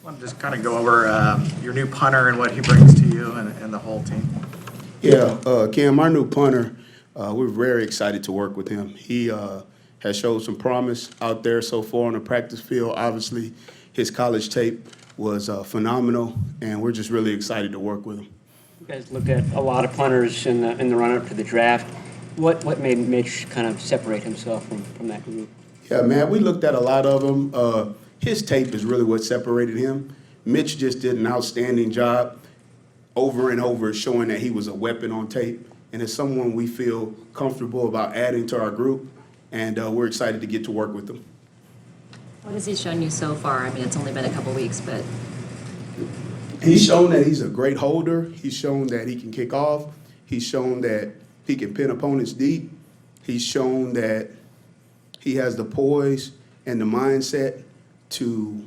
Want to just kind of go over your new punter and what he brings to you and the whole team? Yeah, Cam, our new punter, we're very excited to work with him. He has showed some promise out there so far on the practice field. Obviously, his college tape was phenomenal, and we're just really excited to work with him. You guys look at a lot of punters in the run-up to the draft. What made Mitch kind of separate himself from that group? Yeah, man, we looked at a lot of them. His tape is really what separated him. Mitch just did an outstanding job over and over showing that he was a weapon on tape, and it's someone we feel comfortable about adding to our group, and we're excited to get to work with him. What has he shown you so far? I mean, it's only been a couple weeks, but He's shown that he's a great holder. He's shown that he can kick off. He's shown that he can pin opponents deep. He's shown that he has the poise and the mindset to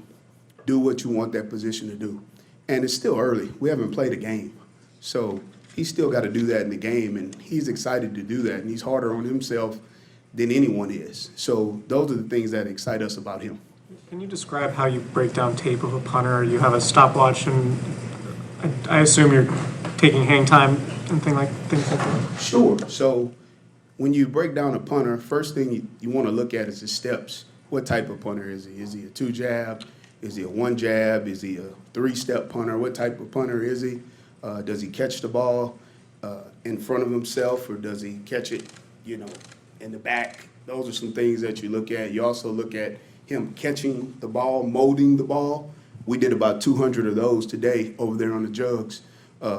do what you want that position to do. And it's still early. We haven't played a game. So he's still got to do that in the game, and he's excited to do that, and he's harder on himself than anyone is. So those are the things that excite us about him. Can you describe how you break down tape of a punter? You have a stopwatch, and I assume you're taking hang time and things like that. Sure. So when you break down a punter, first thing you want to look at is his steps. What type of punter is he? Is he a two jab? Is he a one jab? Is he a three-step punter? What type of punter is he? Does he catch the ball in front of himself, or does he catch it, in the back? Those are some things that you look at. You also look at him catching the ball, molding the ball. We did about 200 of those today over there on the jugs.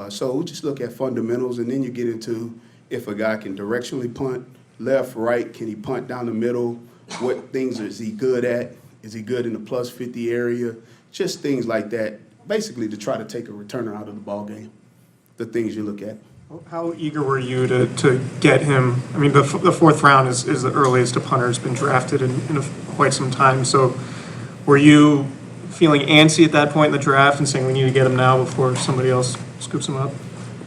So we just look at fundamentals, and then you get into if a guy can directionally punt, left, right, can he punt down the middle? What things is he good at? Is he good in the plus 50 area? Just things like that, basically to try to take a returner out of the ball game, the things you look at. How eager were you to get him? I mean, the fourth round is the earliest a punter has been drafted in quite some time. So were you feeling antsy at that point in the draft and saying we need to get him now before somebody else scoops him up?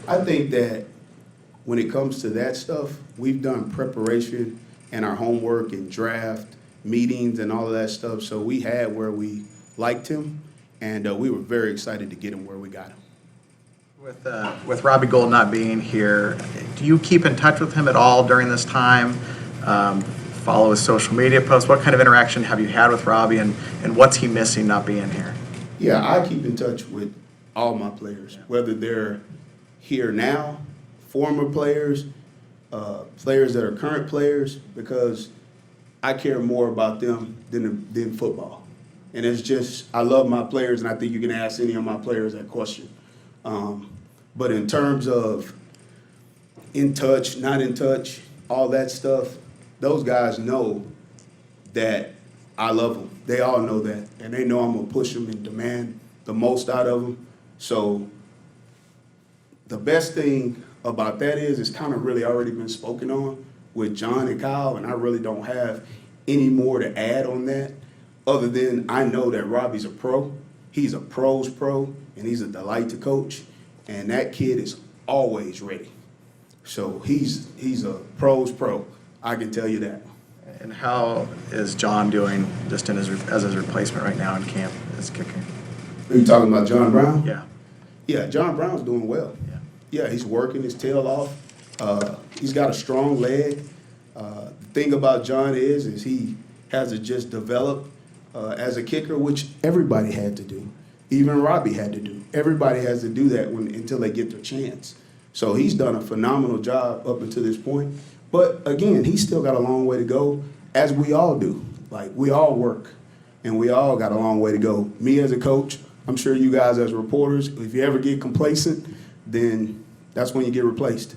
I think that when it comes to that stuff, we've done preparation and our homework and draft meetings and all of that stuff. So we had where we liked him, and we were very excited to get him where we got him. With Robbie Gould not being here, do you keep in touch with him at all during this time? Follow his social media posts? What kind of interaction have you had with Robbie, and what's he missing not being here? Yeah, I keep in touch with all my players, whether they're here now, former players, players that are current players, because I care more about them than football. And it's just, I love my players, and I think you can ask any of my players that question. But in terms of in touch, not in touch, all that stuff, those guys know that I love them. They all know that, and they know I'm going to push them and demand the most out of them. So the best thing about that is it's kind of really already been spoken on with John and Kyle, and I really don't have any more to add on that other than I know that Robbie's a pro. He's a pro's pro, and he's a delight to coach, and that kid is always ready. So he's a pro's pro. I can tell you that. And how is John doing just as his replacement right now in camp as kicker? Are you talking about John Brown? Yeah. Yeah, John Brown's doing well. Yeah, he's working his tail off. He's got a strong leg. The thing about John is he hasn't just developed as a kicker, which everybody had to do. Even Robbie had to do. Everybody has to do that until they get their chance. So he's done a phenomenal job up until this point. But again, he's still got a long way to go, as we all do. Like, we all work, and we all got a long way to go. Me as a coach, I'm sure you guys as reporters, if you ever get complacent, then that's when you get replaced.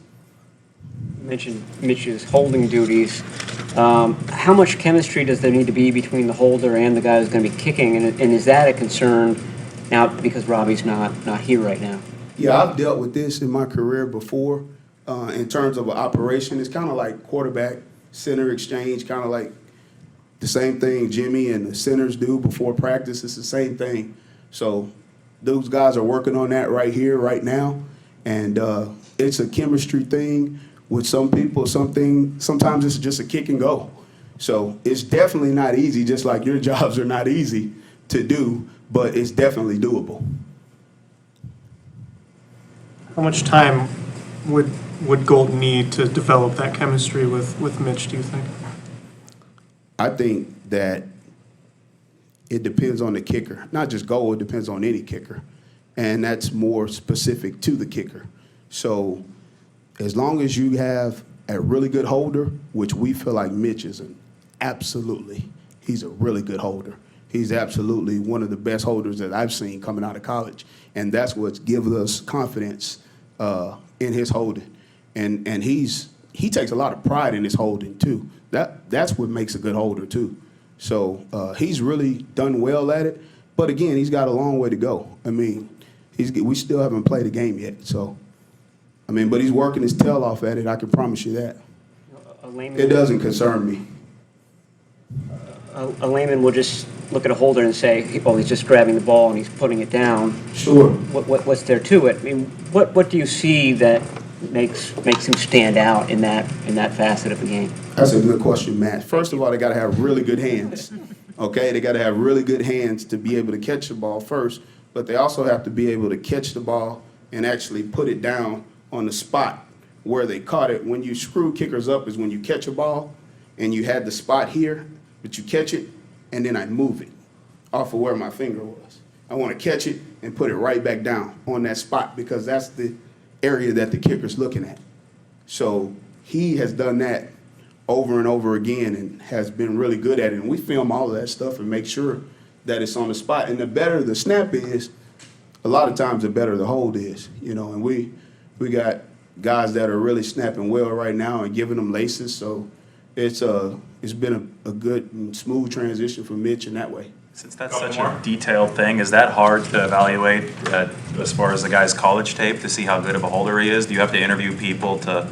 You mentioned Mitch's holding duties. How much chemistry does there need to be between the holder and the guy who's going to be kicking, and is that a concern now because Robbie's not here right now? Yeah, I've dealt with this in my career before. In terms of an operation, it's kind of like quarterback center exchange, kind of like the same thing Jimmy and the centers do before practice. It's the same thing. So those guys are working on that right here, right now, and it's a chemistry thing with some people. Sometimes it's just a kick and go. So it's definitely not easy, just like your jobs are not easy to do. but it's definitely doable. How much time would Gould need to develop that chemistry with Mitch, do you think? I think that it depends on the kicker. Not just Gould, it depends on any kicker. And that's more specific to the kicker. So as long as you have a really good holder, which we feel like Mitch is he's a really good holder. He's absolutely one of the best holders that I've seen coming out of college. And that's what's given us confidence in his holding. And he takes a lot of pride in his holding too. That's what makes a good holder too. So he's really done well at it. But again, he's got a long way to go. I mean, we still haven't played a game yet. So, I mean, but he's working his tail off at it. I can promise you that. It doesn't concern me. A layman will just look at a holder and say, oh, he's just grabbing the ball and he's putting it down. Sure. What's there to it? I mean, what do you see that makes him stand out in that facet of the game? That's a good question, Matt. First of all, they got to have really good hands. Okay, they got to have really good hands to be able to catch the ball first, but they also have to be able to catch the ball and actually put it down on the spot where they caught it. When you screw kickers up is when you catch a ball and you had the spot here, but you catch it and then I move it off of where my finger was. I want to catch it and put it right back down on that spot because that's the area that the kicker's looking at. So he has done that over and over again and has been really good at it. And we film all of that stuff and make sure that it's on the spot. And the better the snap is, a lot of times the better the hold is, and we got guys that are really snapping well right now and giving them laces. So it's been a good and smooth transition for Mitch in that way. Since that's such a detailed thing, is that hard to evaluate as far as the guy's college tape to see how good of a holder he is? Do you have to interview people to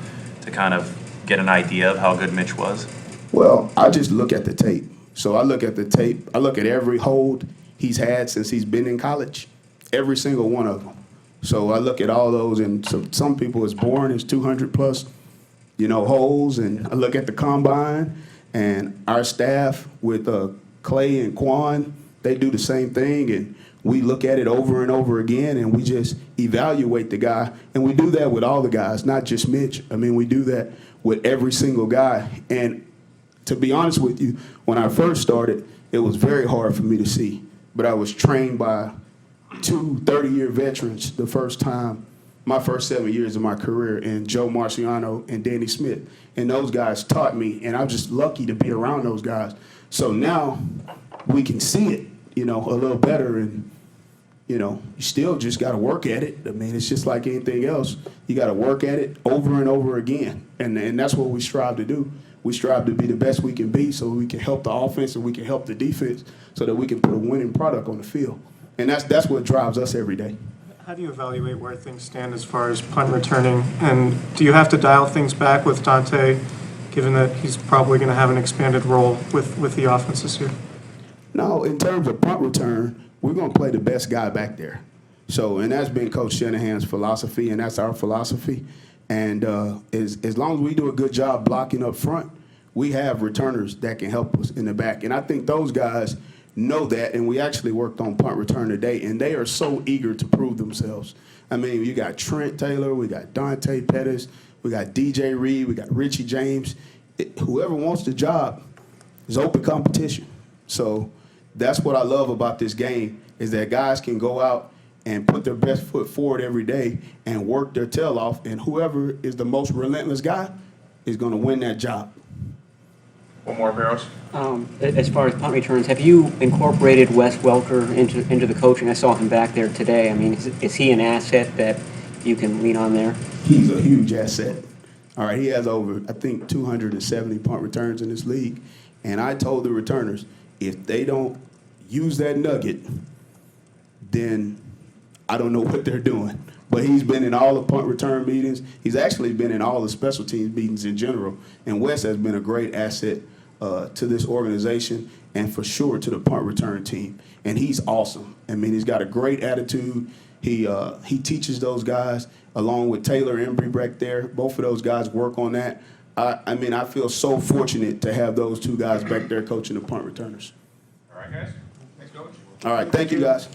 kind of get an idea of how good Mitch was? Well, I just look at the tape. So I look at the tape. I look at every hold he's had since he's been in college, every single one of them. So I look at all those, and so some people is born as 200 plus, holds, and I look at the combine, and our staff with Clay and Quan, they do the same thing, and we look at it over and over again, and we just evaluate the guy. And we do that with all the guys, not just Mitch. I mean, we do that with every single guy. And to be honest with you, when I first started, it was very hard for me to see. But I was trained by two 30-year veterans the first time, my first 7 years of my career, and Joe Marciano and Danny Smith. And those guys taught me, and I'm just lucky to be around those guys. So now we can see it, a little better, and, you still just got to work at it. I mean, it's just like anything else. You got to work at it over and over again, and that's what we strive to do. We strive to be the best we can be so we can help the offense and we can help the defense so that we can put a winning product on the field. And that's what drives us every day. How do you evaluate where things stand as far as punt returning? And do you have to dial things back with Dante, given that he's probably going to have an expanded role with the offense this year? No, in terms of punt return, we're going to play the best guy back there. So, and that's been Coach Shanahan's philosophy, and that's our philosophy. And as long as we do a good job blocking up front, we have returners that can help us in the back. And I think those guys know that, and we actually worked on punt return today, and they are so eager to prove themselves. I mean, you got Trent Taylor, we got Dante Pettis, we got DJ Reed, we got Richie James. Whoever wants the job is open competition. So that's what I love about this game is that guys can go out and put their best foot forward every day and work their tail off, and whoever is the most relentless guy is going to win that job. One more, Barrows. As far as punt returns, have you incorporated Wes Welker into the coaching? I saw him back there today. I mean, is he an asset that you can lean on there? He's a huge asset. All right, he has over, I think, 270 punt returns in this league. And I told the returners, if they don't use that nugget, then I don't know what they're doing. But he's been in all the punt return meetings. He's actually been in all the special teams meetings in general. And Wes has been a great asset to this organization and for sure to the punt return team. And he's awesome. I mean, he's got a great attitude. He teaches those guys along with Taylor Embry back there. Both of those guys work on that. I mean, I feel so fortunate to have those two guys back there coaching the punt returners. All right, guys. Thanks, Coach. All right, thank you, guys.